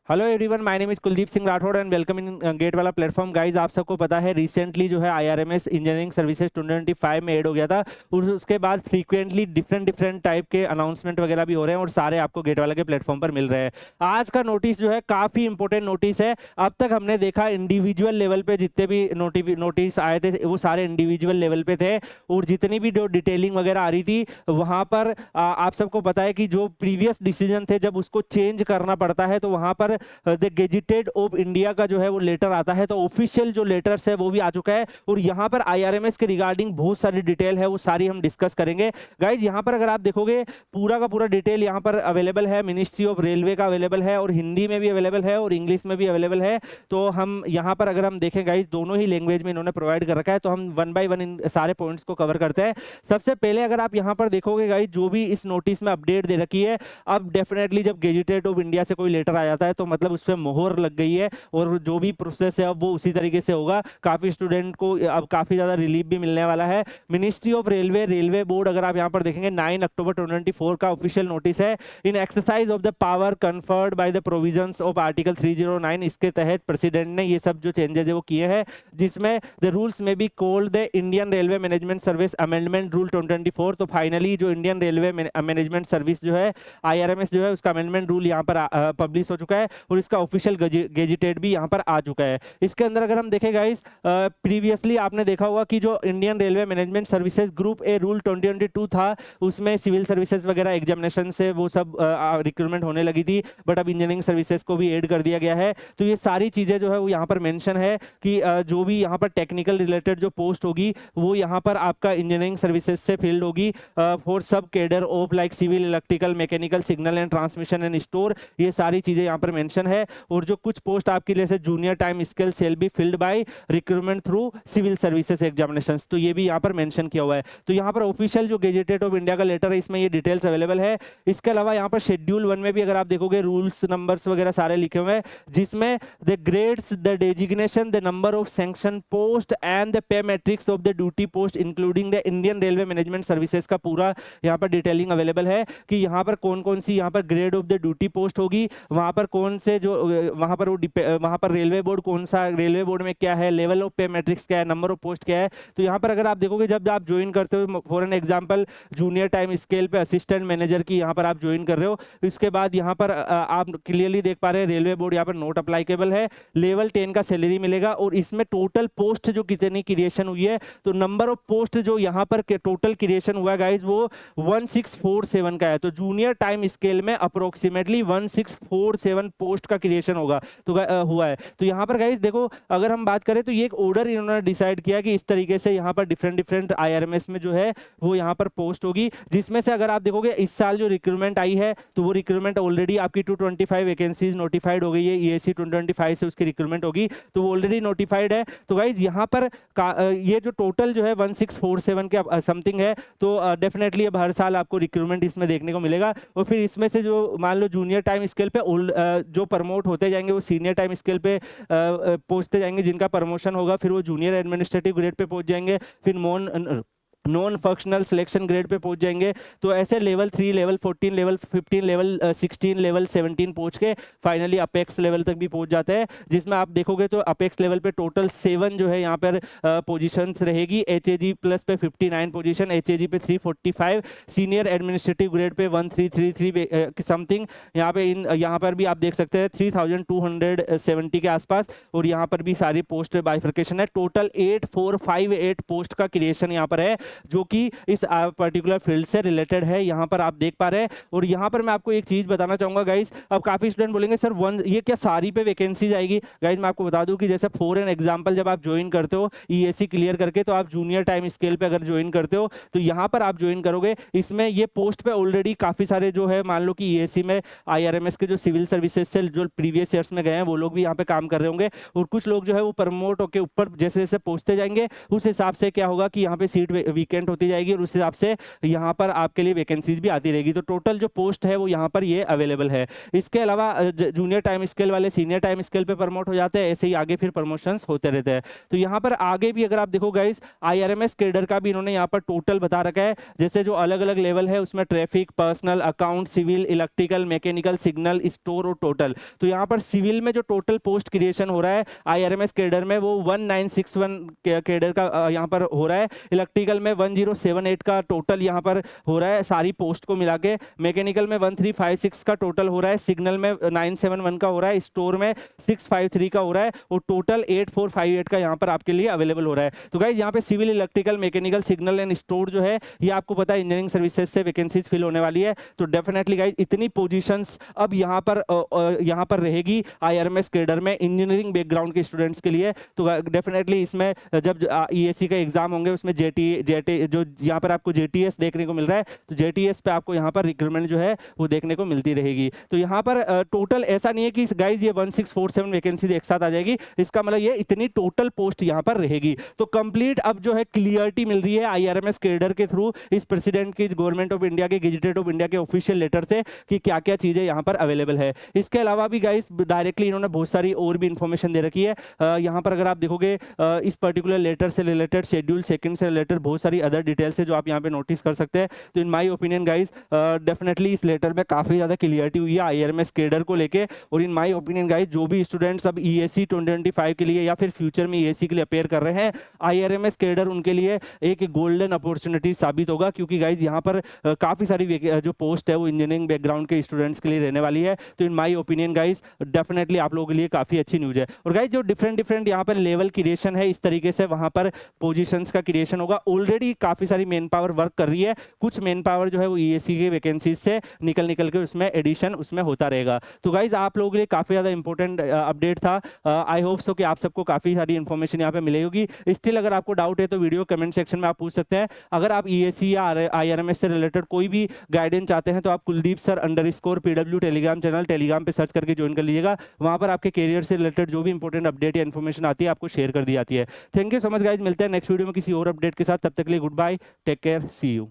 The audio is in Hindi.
Hello everyone, my name is Kuldeep Singh Rathore and welcome in gate वाला प्लेटफॉर्म। गाइज, आप सबको पता है रिसेंटली जो है आईआरएमएस इंजीनियरिंग सर्विसेज 2025 में ऐड हो गया था और उसके बाद फ्रीक्वेंटली डिफरेंट टाइप के अनाउंसमेंट वगैरह भी हो रहे हैं और सारे आपको गेट वाला के प्लेटफॉर्म पर मिल रहे हैं। आज का नोटिस जो है काफ़ी इंपॉर्टेंट नोटिस है। अब तक हमने देखा इंडिविजुअल लेवल पे जितने भी नोटिस आए थे वो सारे इंडिविजुअल लेवल पे थे और जितनी भी जो डिटेलिंग वगैरह आ रही थी वहाँ पर आप सबको पता है कि जो प्रीवियस डिसीजन थे जब उसको चेंज करना पड़ता है तो वहाँ पर द गेजेटेड ऑफ इंडिया का जो है वो लेटर आता है। तो ऑफिशियल जो लेटर्स है वो भी आ चुका है और यहाँ पर आईआरएमएस के रिगार्डिंग बहुत सारी डिटेल है, वो सारी हम डिस्कस करेंगे। गाइज, यहाँ पर अगर आप देखोगे पूरा का पूरा डिटेल यहाँ पर अवेलेबल है, मिनिस्ट्री ऑफ रेलवे का अवेलेबल है और हिंदी में भी अवेलेबल है और इंग्लिश में भी अवेलेबल है। तो हम यहाँ पर अगर हम देखें गाइज, दोनों ही लैंग्वेज में इन्होंने प्रोवाइड कर रखा है। तो हम वन बाय वन इन सारे पॉइंट्स को कवर करते हैं। सबसे पहले अगर आप यहाँ पर देखोगे गाइज, जो भी इस नोटिस में अपडेट दे रखी है, अब डेफिनेटली जब गेजेटेड ऑफ इंडिया से कोई लेटर आ जाता है तो मतलब उस पर मोहर लग गई है और जो भी प्रोसेस है अब वो उसी तरीके से होगा। काफी स्टूडेंट को अब काफी ज्यादा रिलीफ भी मिलने वाला है। मिनिस्ट्री ऑफ रेलवे बोर्ड अगर आप यहाँ पर देखेंगे 9 अक्टूबर 2024 का ऑफिशियल नोटिस है। In exercise of the power conferred by the provisions of article 309, इसके तहत प्रेसिडेंट ने ये सब जो चेंजेस है वो किए हैं, जिसमें द रूल्स में be called the Indian railway management service amendment rule 2024। तो फाइनली जो इंडियन रेलवे मैनेजमेंट सर्विस जो है आईआरएमएस जो है उसका अमेंडमेंट रूल यहाँ पर पब्लिश हो चुका है और इसका ऑफिशियल गेजेटेड भी यहाँ पर आ चुका है। इसके अंदर अगर हम देखें गाइस, प्रीवियसली आपने देखा होगा कि जो Indian railway management services group a rule 2022 था उसमें सिविल सर्विसेज वगैरह एग्जामिनेशन से वो सब रिक्रूटमेंट होने लगी थी, बट अब इंजीनियरिंग सर्विसेज को भी ऐड कर दिया गया है। तो ये सारी चीजें जो है वो यहाँ पर मेंशन है कि जो भी यहाँ पर टेक्निकल रिलेटेड जो पोस्ट होगी वो यहाँ पर आपका इंजीनियरिंग सर्विसेज से फिल्ड होगी for sub cadre of like civil, electrical, mechanical, signal and transmission and store. ये सारी चीजें यहाँ पर मेंशन है। और जो कुछ पोस्ट आपके लिए से junior time scale shall be filled by recruitment through civil services examinations, तो ये भी यहाँ पर मेंशन किया हुआ है। तो यहाँ पर ऑफिशियल जो गेजेटेड ऑफ इंडिया का लेटर है इसमें ये डिटेल्स अवेलेबल है। इसके अलावा यहाँ पर शेड्यूल 1 में भी अगर आप देखोगे रूल्स नंबर्स वगैरह सारे लिखे हुए हैं, जिसमें the grades, the designation, the number of sanction post and the pay matrix of the duty post including the Indian railway management services का पूरा यहाँ पर डिटेलिंग अवेलेबल है कि यहाँ पर कौन कौन सी यहाँ पर grade of the duty post होगी, वहाँ पर कौन से जो वहाँ पर वहाँ पर रेलवे बोर्ड कौन सा, रेलवे बोर्ड में क्या है, लेवल ऑफ पे मैट्रिक्स क्या है, नंबर ऑफ पोस्ट क्या है। तो यहाँ पर अगर आप देखोगे जब आप ज्वाइन करते हो, for an example junior time scale पे असिस्टेंट मैनेजर की यहाँ पर आप ज्वाइन कर रहे हो, इसके बाद यहाँ पर आप क्लियरली देख पा रहे हैं रेलवे बोर्ड यहाँ पर नोट अप्लाइकेबल है, लेवल 10 का सैलरी मिलेगा और इसमें टोटल पोस्ट जो कितनी क्रिएशन हुई है, तो नंबर ऑफ पोस्ट जो यहाँ पर टोटल क्रिएशन हुआ गाइज वो 1647 का है। तो जूनियर टाइम स्केल में अप्रोक्सीमेटली 1647 पोस्ट का क्रिएशन होगा तो हुआ है। तो यहाँ पर गाइस देखो, अगर हम बात करें तो ये एक ऑर्डर इन्होंने डिसाइड किया कि इस तरीके से यहाँ पर डिफरेंट आईआरएमएस में जो है वो यहाँ पर पोस्ट होगी, जिसमें से अगर आप देखोगे इस साल जो रिक्रूटमेंट आई है तो वो रिक्रूटमेंट ऑलरेडी आपकी 225 वैकेंसीज नोटिफाइड हो गई है। ईएसी 2025 से उसकी रिक्रूटमेंट होगी तो वो ऑलरेडी नोटिफाइड है। तो गाइज यहाँ पर ये जो टोटल जो है 1647 के समथिंग है, तो डेफिनेटली अब हर साल आपको रिक्रूटमेंट इसमें देखने को मिलेगा। और फिर इसमें से जो मान लो जूनियर टाइम स्केल पे जो प्रमोट होते जाएंगे वो सीनियर टाइम स्केल पे पहुंचते जाएंगे, जिनका प्रमोशन होगा फिर वो जूनियर एडमिनिस्ट्रेटिव ग्रेड पे पहुंच जाएंगे, फिर non functional selection grade pay पहुंच जाएंगे। तो ऐसे level 3, level 14, level 15, level 16, level 17 पहुंच के फाइनली अपेक्स लेवल तक भी पहुंच जाते हैं, जिसमें आप देखोगे तो अपेक्स लेवल पे टोटल 7 जो है यहाँ पर पोजीशंस रहेगी। एचएजी प्लस पे 59 पोजीशन, एचएजी पे 345, senior administrative grade pay 1333 something, यहाँ पर भी आप देख सकते हैं 3270 के आसपास। और यहाँ पर भी सारी पोस्ट बाइफर्केशन है। टोटल 8458 पोस्ट का क्रिएशन यहाँ पर है जो कि इस पर्टिकुलर फील्ड से रिलेटेड है, यहाँ पर आप देख पा रहे हैं। और यहाँ पर मैं आपको एक चीज बताना चाहूंगा गाइस, अब काफी स्टूडेंट बोलेंगे सर ये क्या सारी पे वैकेंसीज आएगी? गाइस मैं आपको बता दूं कि जैसे फॉर एन एग्जांपल जब आप ज्वाइन करते हो ईएसी क्लियर करके, तो आप जूनियर टाइम स्केल पे अगर ज्वाइन करते हो तो यहाँ पर आप ज्वाइन करोगे, इसमें ये पोस्ट पे ऑलरेडी काफी सारे जो है, मान लो कि ईएसी में आईआरएमएस के जो सिविल सर्विसेज से जो प्रीवियस ईयर्स में गए हैं वो लोग भी यहाँ पे काम कर रहे होंगे, और कुछ लोग जो है वो प्रमोट होकर ऊपर जैसे जैसे पहुंचते जाएंगे उस हिसाब से क्या होगा कि यहाँ पे सीट वीकेंट होती जाएगी और उस हिसाब से यहाँ पर आपके लिए वैकेंसीज भी आती रहेगी। तो टोटल जो पोस्ट है वो यहाँ पर ये अवेलेबल है। इसके अलावा जूनियर टाइम स्केल वाले सीनियर टाइम स्केल पे प्रमोट हो जाते हैं, ऐसे ही आगे फिर प्रमोशंस होते रहते हैं। तो यहाँ पर आगे भी अगर आप देखो गाइस, IRMS कैडर का भी इन्होंने यहाँ पर टोटल बता रखा है, जैसे जो अलग अलग लेवल है उसमें traffic, personnel, account, civil, electrical, mechanical, signal, store और टोटल। तो यहाँ पर सिविल में जो टोटल पोस्ट क्रिएशन हो रहा है IRMS कैडर में वो 1961 कैडर का यहाँ पर हो रहा है। इलेक्ट्रिकल में 1078 का टोटल यहाँ पर हो रहा है सारी पोस्ट को मिला के। मैकेनिकल में 1356 का टोटल हो रहा है। सिग्नल में 971 का हो रहा है। स्टोर में 653 का हो रहा है और टोटल 8458 का यहाँ पर आपके लिए अवेलेबल हो रहा है। तो गाइज यहाँ पे civil, electrical, mechanical, signal and store जो है ये आपको पता है इंजीनियरिंग सर्विसेज से वैकेंसीज फिल होने वाली है। तो डेफिनेटली गाइज इतनी पोजीशंस अब यहाँ पर रहेगी IRMS कैडर में इंजीनियरिंग बैकग्राउंड के स्टूडेंट्स के लिए। तो डेफिनेटली इसमें जब EAC का एग्जाम होंगे उसमें जेटी जो यहाँ पर आपको JTS देखने को मिल रहा है, तो JTS पे आपको यहाँ पर रिक्रूटमेंट जो है वो देखने को मिलती रहेगी। तो यहाँ पर टोटल ऐसा नहीं है कि गाइज ये 1647 वैकेंसी एक साथ आ जाएगी, इसका मतलब ये इतनी टोटल पोस्ट यहाँ पर रहेगी। तो कंप्लीट अब जो है क्लियरिटी मिल रही है IRMS कैडर के थ्रू इस प्रेसिडेंट की, गवर्नमेंट ऑफ इंडिया के, गेजेटेड ऑफ इंडिया के ऑफिशियल लेटर से कि क्या क्या चीजें यहाँ पर अवेलेबल है। इसके अलावा भी गाइज डायरेक्टली इन्होंने बहुत सारी और भी इंफॉर्मेशन दे रखी है। यहाँ पर अगर आप देखोगे इस पर्टिकुलर लेटर से रिलेटेड, शेड्यूल सेकंड से रिलेटेड बहुत सारी अदर डिटेल्स है जो आप यहाँ पे नोटिस कर सकते हैं। तो in my opinion guys definitely इस लेटर में काफी ज्यादा क्लियरिटी हुई है IRMS कैडर को लेके। और इन माय ओपिनियन गाइज जो भी स्टूडेंट्स अब EAC 2025 के लिए या फिर फ्यूचर में EAC के लिए अपेयर कर रहे हैं, IRMS कैडर उनके लिए एक गोल्डन अपॉर्चुनिटी साबित होगा, क्योंकि गाइज यहाँ पर काफी सारी जो पोस्ट है वो इंजीनियरिंग बैकग्राउंड के स्टूडेंट्स के लिए रहने वाली है। तो in my opinion guys definitely आप लोगों के लिए काफी अच्छी न्यूज है। और गाइज जो डिफरेंट यहाँ पर लेवल क्रिएशन है, इस तरीके से वहां पर पोजीशंस का क्रिएशन होगा। ऑलरेडी काफी सारी मेन पावर वर्क कर रही है, कुछ मेन पावर जो है वो EAC के वैकेंसीज से निकल के उसमें एडिशन उसमें होता रहेगा। तो गाइज आप लोगों के लिए काफी ज्यादा इंपॉर्टेंट अपडेट था। आई होप सो कि आप सबको काफी सारी इंफॉर्मेशन यहाँ पे मिलेगी। स्टिल अगर आपको डाउट है तो वीडियो कमेंट सेक्शन में आप पूछ सकते हैं। अगर आप EAC या IRMS से रिलेटेड कोई भी गाइडेंस चाहते हैं तो आप Kuldeep sir _PW Telegram channel Telegram पे सर्च करके ज्वाइन कर लीजिएगा। वहां पर आपके करियर से रिलेटेड जो भी इंपॉर्टेंट अपडेट या इन्फॉर्मेशन आती है आपको शेयर कर दी जाती है। Thank you so much guys, मिलते हैं नेक्स्ट वीडियो में किसी और अपडेट के साथ। तब तक के लिए goodbye, take care, see you.